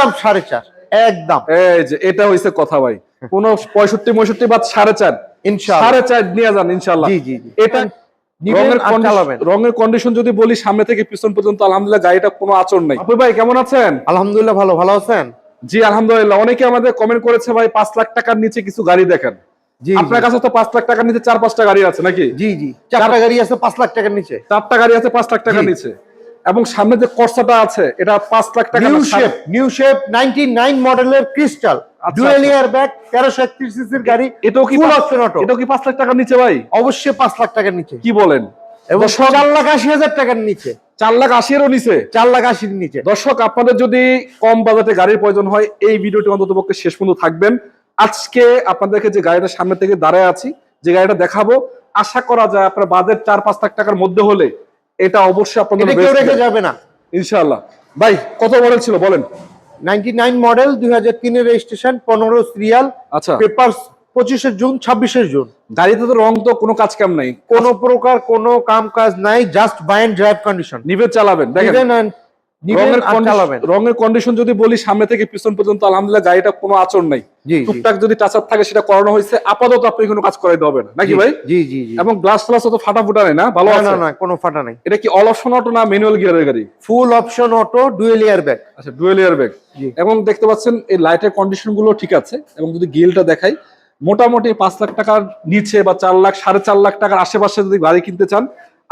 একদম 4.5 একদম। এই যে এটা হইছে কথা ভাই, কোন 65 বাদ 4.5 ইনশাআল্লাহ 4.5 নিয়ে যান ইনশাআল্লাহ। জি জি জি। এটা রঙের কন্ডিশন যদি বলি সামনে থেকে পিছন পর্যন্ত আলহামদুলিল্লাহ গাড়িটা কোনো আচর নাই। আপু ভাই কেমন আছেন? আলহামদুলিল্লাহ ভালো। ভালো আছেন? জি আলহামদুলিল্লাহ। অনেকে আমাদের কমেন্ট করেছে ভাই 5 লাখ টাকার নিচে কিছু গাড়ি দেখেন। জি আপনার কাছে তো 5 লাখ টাকার নিচে 4-5টা গাড়ি আছে নাকি? জি জি, 4টা গাড়ি আছে 5 লাখ টাকার নিচে। 4টা গাড়ি আছে 5 লাখ টাকার নিচে, এবং সামনে যে কর্সাটা আছে এটা 5 লাখ টাকা। নিউ শেপ 99 মডেলের ক্রিস্টাল ডুয়াল এয়ার ব্যাগ 1331 সিসির গাড়ি। এটাও কি ফুল অপশন অটো। এটাও কি 5 লাখ টাকার নিচে ভাই? অবশ্যই 5 লাখ টাকার নিচে। কি বলেন? এবং 4,80,000 টাকার নিচে। 4,80,000 নিচে, 4,80,000 নিচে। দর্শক আপনাদের যদি কম বাজেটে গাড়ির প্রয়োজন হয় এই ভিডিওটি অন্ততপক্ষে শেষ পর্যন্ত থাকবেন। আজকে আপনাদেরকে যে গাড়িটা সামনে থেকে দাঁড়ায় আছি, যে গাড়িটা দেখাবো, আশা করা যায় আপনার বাজেট 4-5 লাখ টাকার মধ্যে হলে এটা অবশ্যই আপনাদের কেউ রেখে যাবে না ইনশাআল্লাহ। ভাই কত মডেল ছিল বলেন? 99 মডেল 2003 এর রেজিস্ট্রেশন 15 সিরিয়াল। আচ্ছা, পেপারস 25 জুন 26 জুন। গাড়িতে তো রং তো কোনো কাজ কাম নাই, কোনো প্রকার কোনো কাম কাজ নাই, just buy and drive condition. নিভে চালাবেন দেখেন। রঙের কন্ডিশন যদি বলি সামনে থেকে পিছন পর্যন্ত আলহামদুলিল্লাহ গাড়িটা কোনো আচর নাই। টুকটাক যদি টাচ আপ থাকে সেটা করানো হয়েছে, আপাতত আপনি কোনো কাজ করাইতে হবে না নাকি ভাই? জি জি জি। এবং গ্লাস ফ্লাস তো ফাটা ফুটা নেই না? ভালো আছে? না না কোনো ফাটা নাই। এটা কি অল অপশন অটো না ম্যানুয়াল গিয়ারের গাড়ি? Full option auto dual air bag. আচ্ছা, ডুয়াল এয়ার ব্যাগ। এবং দেখতে পাচ্ছেন এই লাইটের কন্ডিশন গুলো ঠিক আছে। এবং যদি গিলটা দেখাই, মোটামুটি 5 লাখ টাকার নিচে বা 4 লাখ 4.5 লাখ টাকার আশেপাশে যদি গাড়ি কিনতে চান,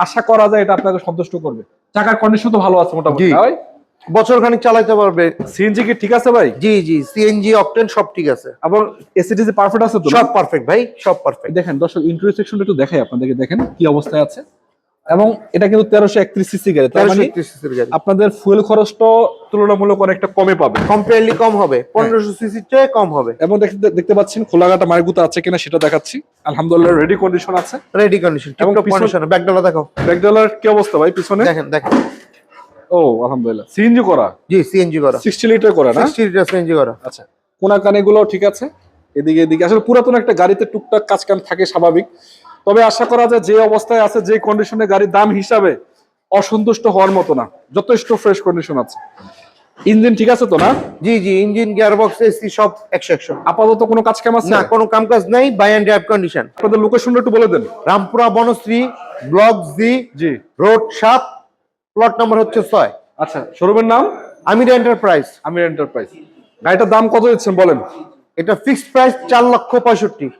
আশা করা যায় এটা আপনাকে সন্তুষ্ট করবে। চাকার কন্ডিশন তো ভালো আছে মোটামুটি ভাই, বছর খানিক চালাতে পারবে। সিএনজি কি ঠিক আছে ভাই? জি জি, সিএনজি অকটেন সব ঠিক আছে। এবং এসিডিসি পারফেক্ট আছে তো? সব পারফেক্ট ভাই, সব পারফেক্ট। দেখেন দর্শক ইন্টেরিয়র সেকশনটা একটু দেখাই আপনাদেরকে, দেখেন কি অবস্থায় আছে। এবং এটা কিন্তু 1331 সিসি গাড়ি, তার মানে আপনাদের ফুয়েল খরচটা তুলনামূলক অনেকটা কমে পাবে, কম্পেয়ারলি কম হবে, 1500 সিসির চেয়ে কম হবে। এবং দেখতে পাচ্ছেন খোলাঘাটা মারগুতা আছে কিনা সেটা দেখাচ্ছি। আলহামদুলিল্লাহ রেডি কন্ডিশন আছে, রেডি কন্ডিশন। এবং কন্ডিশন ব্যাকডালা দেখো, ব্যাকডালার কি অবস্থা ভাই পিছনে? দেখেন দেখেন। ও আলহামদুলিল্লাহ সিএনজি করা। জি সিএনজি করা, 60 লিটার করা না? 60 লিটার সিএনজি করা। আচ্ছা, কোনা কানেগুলো ঠিক আছে, এদিকে আসলে পুরাতন একটা গাড়িতে টুকটাক কাজ কাম থাকে স্বাভাবিক। তবে আশা করা যায় যে অবস্থায় আছে, যে কন্ডিশনে গাড়ির দাম হিসাবে অসন্তুষ্ট হওয়ার মতো না, যথেষ্ট ফ্রেশ কন্ডিশন আছে। ইঞ্জিন ঠিক আছে তো না? জি জি, ইঞ্জিন গিয়ারবক্স এসি সব 100। আপাতত কোনো কাজ কাম আছে না? কোনো কাম কাজ নাই, বাই এন্ড ড্রাইভ কন্ডিশন। আপনাদের লোকেশনটা একটু বলে দেন। Rampura Banasree block G road 7, plot number হচ্ছে 6। আচ্ছা, শোরুমের নাম? আমির এন্টারপ্রাইজ। আমির এন্টারপ্রাইজ। গাড়িটার দাম কত দিচ্ছেন বলেন? এটা ফিক্সড প্রাইস 4,65,000।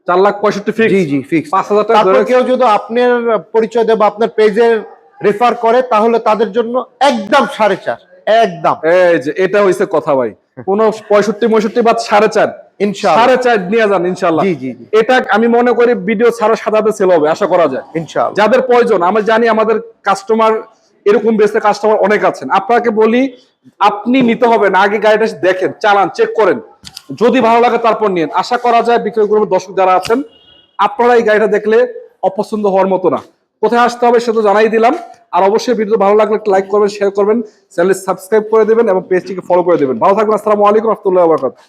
4,65,000 ফিক্স? জি জি ফিক্স। 5,000 টাকা। তারপর কেউ যদি আপনার পরিচয় দেব, আপনার পেজের রেফার করে, তাহলে তাদের জন্য একদম 4.5 একদম। এই যে এটা হইছে কথা ভাই, কোন 65 বাদ 4.5 ইনশাআল্লাহ 4.5 নিয়ে যান ইনশাআল্লাহ। জি জি জি। এটা আমি মনে করি ভিডিও ছাড়া সাদাতে সেল হবে আশা করা যায় ইনশাআল্লাহ। যাদের প্রয়োজন, আমি জানি আমাদের কাস্টমার এরকম বেসে কাস্টমার অনেক আছেন। আপনাকে বলি আপনি নিতে হবে না, আগে গাড়িটা দেখেন, চালান, চেক করেন, যদি ভালো লাগে তারপর নিন। আশা করা যায় বিক্রয় গ্রুপের দর্শক যারা আছেন আপনারা এই গাড়িটা দেখলে অপছন্দ হওয়ার মতো না। কোথায় আসতে হবে সেটা জানাই দিলাম। আর অবশ্যই ভিডিও ভালো লাগলে লাইক করবেন, শেয়ার করবেন, চ্যানেল সাবস্ক্রাইব করে দেবেন এবং পেজটিকে ফলো করে দেবেন। ভালো থাকবেন। আসসালামু আলাইকুম ওয়া রাহমাতুল্লাহি ওয়া বারাকাতুহু।